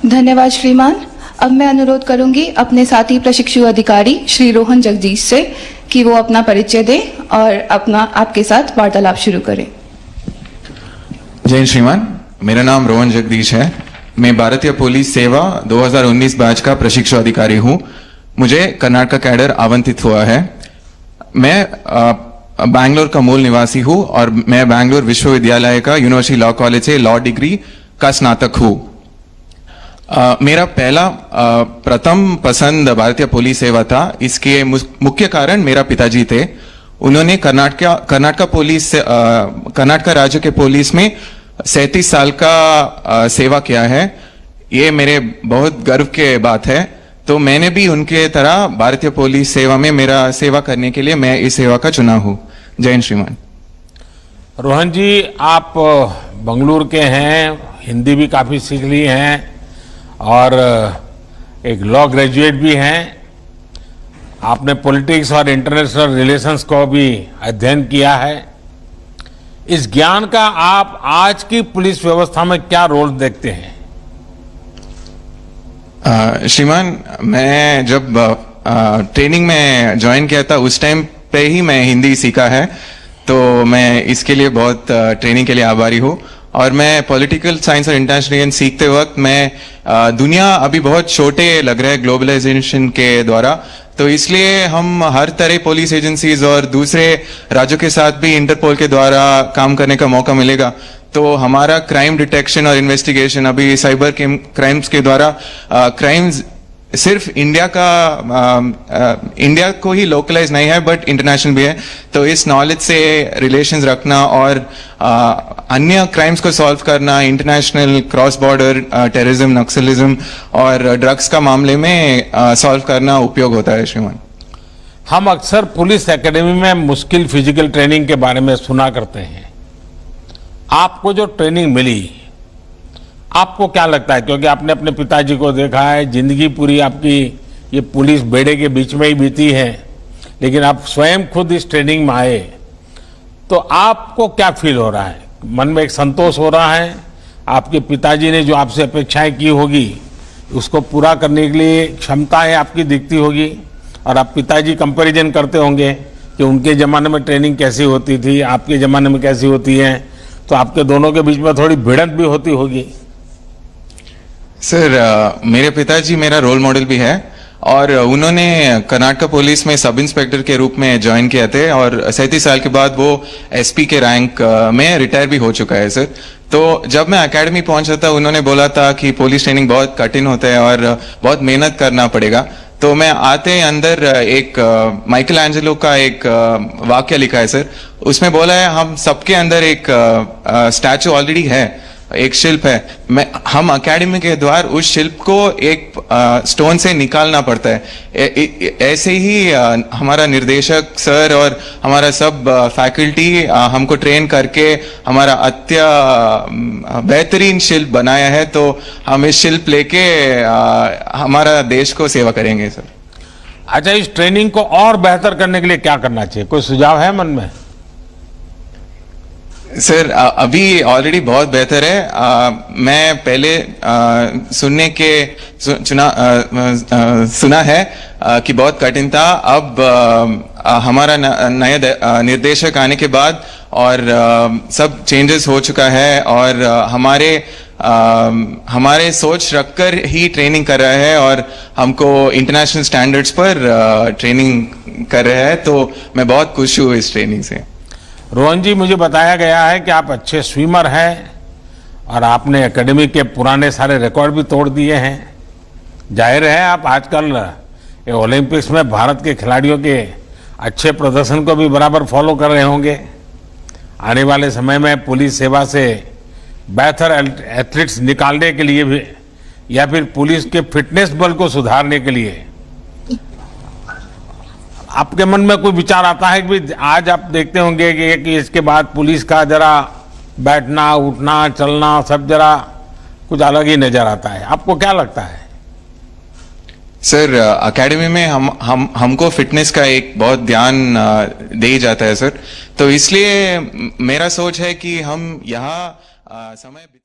धन्यवाद श्रीमान। अब मैं अनुरोध करूंगी अपने साथी प्रशिक्षु अधिकारी श्री रोहन जगदीश से कि वो अपना परिचय दें और आपके साथ वार्तालाप शुरू करें। जय हिंद श्रीमान, मेरा नाम रोहन जगदीश है। मैं भारतीय पुलिस सेवा 2019 बैच का प्रशिक्षु अधिकारी हूँ। मुझे कर्नाटक कैडर आवंटित हुआ है। मैं बैंगलोर का मूल निवासी हूँ और मैं बैंगलोर विश्वविद्यालय का यूनिवर्सिटी लॉ कॉलेज से लॉ डिग्री का स्नातक हूँ। मेरा पहला प्रथम पसंद भारतीय पुलिस सेवा था। इसके मुख्य कारण मेरा पिताजी थे। उन्होंने कर्नाटक राज्य के पुलिस में 37 साल का सेवा किया है। ये मेरे बहुत गर्व के बात है। तो मैंने भी उनके तरह भारतीय पुलिस सेवा में मेरा सेवा करने के लिए मैं इस सेवा का चुना हूँ। जय हिंद श्रीमान। रोहन जी, आप बंगलुरु के हैं, हिंदी भी काफी सीख ली हैं और एक लॉ ग्रेजुएट भी हैं। आपने पॉलिटिक्स और इंटरनेशनल रिलेशंस को भी अध्ययन किया है। इस ज्ञान का आप आज की पुलिस व्यवस्था में क्या रोल देखते हैं? श्रीमान, मैं जब ट्रेनिंग में ज्वाइन किया था उस टाइम पे ही मैं हिंदी सीखा है, तो मैं इसके लिए बहुत ट्रेनिंग के लिए आभारी हूँ। और मैं पॉलिटिकल साइंस और इंटरनेशनल सीखते वक्त मैं दुनिया अभी बहुत छोटे लग रहे हैं ग्लोबलाइजेशन के द्वारा, तो इसलिए हम हर तरह पुलिस एजेंसीज और दूसरे राज्यों के साथ भी इंटरपोल के द्वारा काम करने का मौका मिलेगा। तो हमारा क्राइम डिटेक्शन और इन्वेस्टिगेशन अभी साइबर क्राइम्स के द्वारा क्राइम्स सिर्फ इंडिया को ही लोकलाइज नहीं है बट इंटरनेशनल भी है। तो इस नॉलेज से रिलेशंस रखना और अन्य क्राइम्स को सॉल्व करना, international cross border terrorism, Naxalism और ड्रग्स का मामले में सॉल्व करना उपयोग होता है। श्रीमान, हम अक्सर पुलिस एकेडमी में मुश्किल फिजिकल ट्रेनिंग के बारे में सुना करते हैं। आपको जो ट्रेनिंग मिली, आपको क्या लगता है? क्योंकि आपने अपने पिताजी को देखा है, जिंदगी पूरी आपकी ये पुलिस बेड़े के बीच में ही बीती है, लेकिन आप स्वयं खुद इस ट्रेनिंग में आए, तो आपको क्या फील हो रहा है? मन में एक संतोष हो रहा है? आपके पिताजी ने जो आपसे अपेक्षाएं की होगी उसको पूरा करने के लिए क्षमताएं आपकी दिखती होगी, और आप पिताजी कंपैरिजन करते होंगे कि उनके ज़माने में ट्रेनिंग कैसी होती थी, आपके ज़माने में कैसी होती है, तो आपके दोनों के बीच में थोड़ी भिड़ंत भी होती होगी। सर, मेरे पिताजी मेरा रोल मॉडल भी है और उन्होंने कर्नाटक पुलिस में सब इंस्पेक्टर के रूप में ज्वाइन किया थे और 37 साल के बाद वो एसपी के रैंक में रिटायर भी हो चुका है। सर, तो जब मैं एकेडमी पहुंचा था उन्होंने बोला था कि पुलिस ट्रेनिंग बहुत कठिन होता है और बहुत मेहनत करना पड़ेगा। तो मैं आते अंदर एक माइकल एंजेलो का एक वाक्य लिखा है सर। उसमें बोला है हम सबके अंदर एक स्टैचू ऑलरेडी है, एक शिल्प है। हम एकेडमी के द्वारा उस शिल्प को एक स्टोन से निकालना पड़ता है। ऐसे ही हमारा निर्देशक सर और हमारा सब फैकल्टी हमको ट्रेन करके हमारा बेहतरीन शिल्प बनाया है। तो हम इस शिल्प लेके हमारा देश को सेवा करेंगे सर। अच्छा, इस ट्रेनिंग को और बेहतर करने के लिए क्या करना चाहिए? कोई सुझाव है मन में? सर, अभी ऑलरेडी बहुत बेहतर है। मैं पहले सुना है कि बहुत कठिन था। अब हमारा नया निर्देशक आने के बाद और सब चेंजेस हो चुका है और हमारे सोच रखकर ही ट्रेनिंग कर रहा है और हमको इंटरनेशनल स्टैंडर्ड्स पर ट्रेनिंग कर रहा है। तो मैं बहुत खुश हूँ इस ट्रेनिंग से। रोहन जी, मुझे बताया गया है कि आप अच्छे स्विमर हैं और आपने एकेडमी के पुराने सारे रिकॉर्ड भी तोड़ दिए हैं। जाहिर है आप आजकल ओलंपिक्स में भारत के खिलाड़ियों के अच्छे प्रदर्शन को भी बराबर फॉलो कर रहे होंगे। आने वाले समय में पुलिस सेवा से बेहतर एथलीट्स निकालने के लिए भी या फिर पुलिस के फिटनेस बल को सुधारने के लिए आपके मन में कोई विचार आता है कि आज आप देखते होंगे कि इसके बाद पुलिस का जरा बैठना, उठना, चलना सब जरा कुछ अलग ही नजर आता है। आपको क्या लगता है? सर, एकेडमी में हमको फिटनेस का एक बहुत ध्यान दे जाता है सर। तो इसलिए मेरा सोच है कि हम यहाँ समय